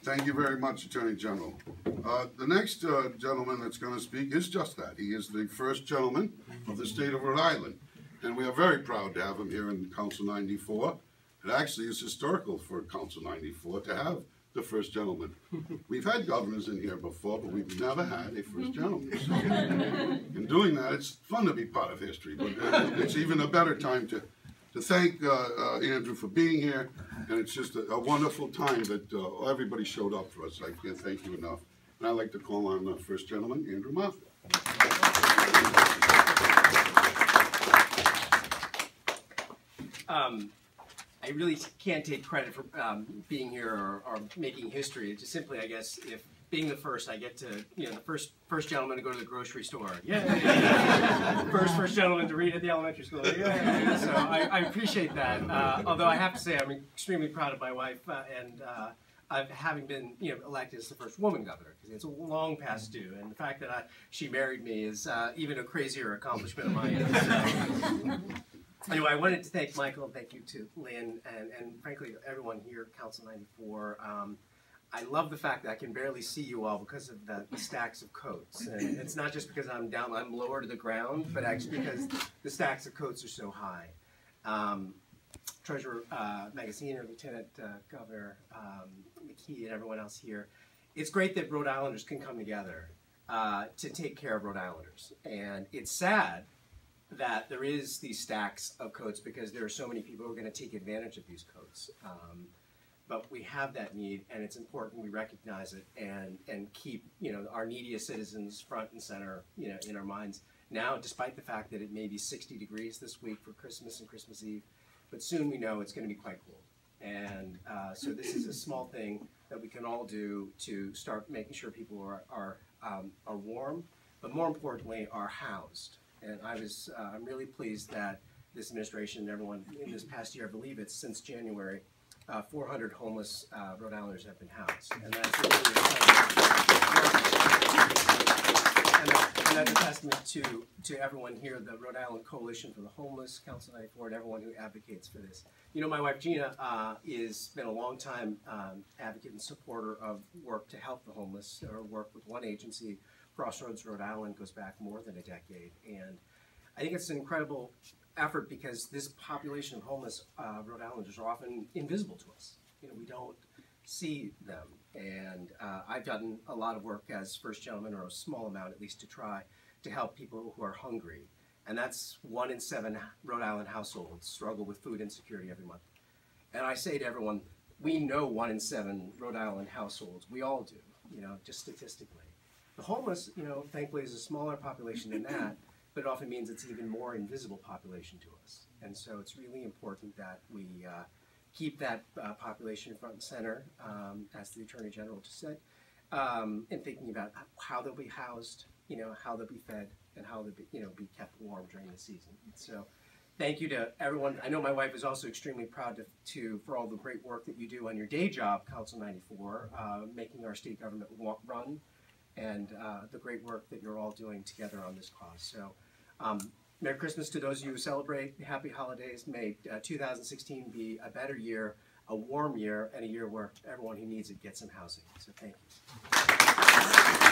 Thank you very much, Attorney General. The next gentleman that's going to speak is just that. He is the first gentleman of the state of Rhode Island, and we are very proud to have him here in Council 94. It actually is historical for Council 94 to have the first gentleman. We've had governors in here before, but we've never had a first gentleman. So in doing that, it's fun to be part of history, but it's even a better time to thank Andrew for being here, and it's just a wonderful time that everybody showed up for us. I can't thank you enough. And I'd like to call on the first gentleman, Andrew Moffat. I really can't take credit for being here or making history. It's just simply, I guess, if being the first, I get to, the first gentleman to go to the grocery store. Yeah. First gentleman to read at the elementary school. Yeah. So I appreciate that. Although I have to say, I'm extremely proud of my wife and having been, elected as the first woman governor, because it's a long past due, and the fact that she married me is even a crazier accomplishment of mine. So, anyway, I wanted to thank Michael and thank you to Lynn and frankly everyone here at Council 94. I love the fact that I can barely see you all because of the stacks of coats. And it's not just because I'm lower to the ground, but actually because the stacks of coats are so high. Treasurer Magaziner, Lieutenant Governor McKee, and everyone else here. It's great that Rhode Islanders can come together to take care of Rhode Islanders. And it's sad that there is these stacks of coats because there are so many people who are going to take advantage of these coats. But we have that need, and it's important we recognize it and keep our neediest citizens front and center in our minds. Now, despite the fact that it may be 60 degrees this week for Christmas and Christmas Eve, but soon we know it's going to be quite cool. And so this is a small thing that we can all do to start making sure people are warm, but more importantly are housed. And I'm really pleased that this administration and everyone in this past year, I believe it's since January, 400 homeless Rhode Islanders have been housed. And that's really exciting. And that's a testament to everyone here, the Rhode Island Coalition for the Homeless, Council 94, and everyone who advocates for this. My wife Gina has been a long time advocate and supporter of work to help the homeless. Her work with one agency, Crossroads Rhode Island, goes back more than a decade. And I think it's an incredible effort because this population of homeless Rhode Islanders are often invisible to us. We don't see them. And I've done a lot of work as first gentleman, or a small amount at least, to try to help people who are hungry. And that's 1 in 7 Rhode Island households struggle with food insecurity every month. And I say to everyone, we know 1 in 7 Rhode Island households. We all do, just statistically. The homeless, thankfully, is a smaller population than that, but it often means it's even more invisible population to us. And so it's really important that we keep that population front and center, as the Attorney General just said, in thinking about how they'll be housed, how they'll be fed, and how they'll be kept warm during the season. And so thank you to everyone. I know my wife is also extremely proud for all the great work that you do on your day job, Council 94, making our state government run, and the great work that you're all doing together on this cause. So Merry Christmas to those of you who celebrate. Happy holidays. May 2016 be a better year, a warm year, and a year where everyone who needs it gets some housing. So thank you.